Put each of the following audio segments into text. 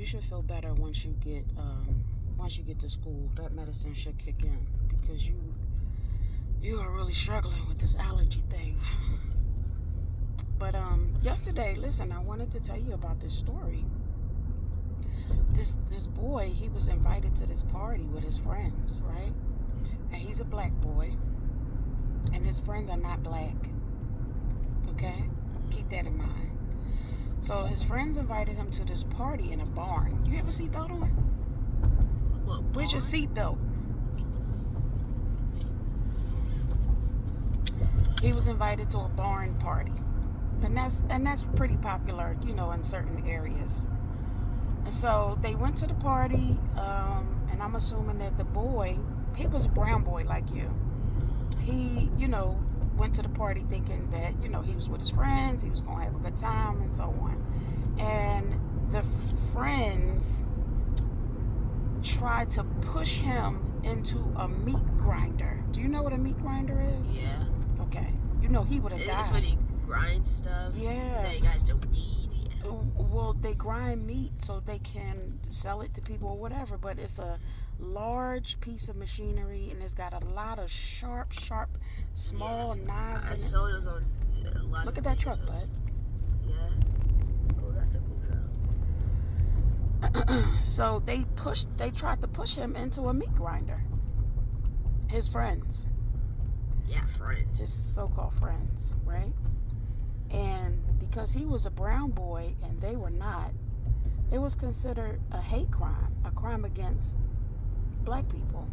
You should feel better once you get to school. That medicine should kick in because you are really struggling with this allergy thing. But yesterday, listen, I wanted to tell you about this story. This boy, he was invited to this party with his friends, right? And he's a black boy, and his friends are not black. Okay? Keep that in mind. So his friends invited him to this party in a barn. You have a seatbelt on? What, Where's your seatbelt? He was invited to a barn party. And that's pretty popular, in certain areas. And so they went to the party, and I'm assuming that the boy, he was a brown boy like you. He, went to the party thinking that, he was with his friends, he was going to have a good time and so on. And the friends tried to push him into a meat grinder. Do you know what a meat grinder is? Yeah. Okay. He would have died. It's when you grind stuff. Yes. They guys don't need it. Well, they grind meat so they can sell it to people or whatever, but it's a large piece of machinery and it's got a lot of sharp, small knives in it. I saw those on a lot Look of at that videos. truck, bud. Yeah. Oh, that's a cool truck. So they tried to push him into a meat grinder. His friends. Yeah, friends. His so-called friends, right? And because he was a brown boy and they were not, it was considered a hate crime, a crime against black people.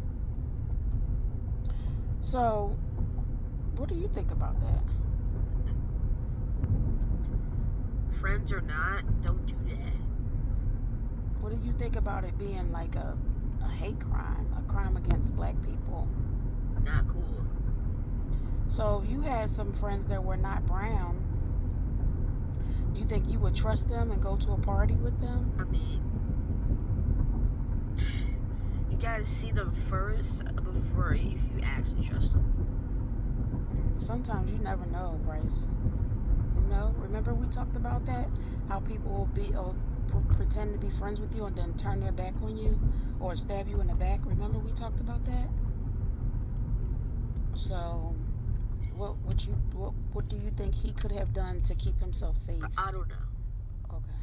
So, what do you think about that? Friends or not, don't do that. What do you think about it being like a hate crime, a crime against black people? Not cool. So if you had some friends that were not brown, do you think you would trust them and go to a party with them? I mean, you gotta see them first before if you actually trust them. Sometimes you never know, Bryce. Remember we talked about that? How people will pretend to be friends with you and then turn their back on you or stab you in the back. Remember we talked about that? So, what do you think he could have done to keep himself safe? I don't know. Okay.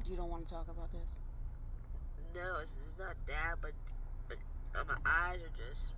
You don't want to talk about this? No, it's not that, but my eyes are just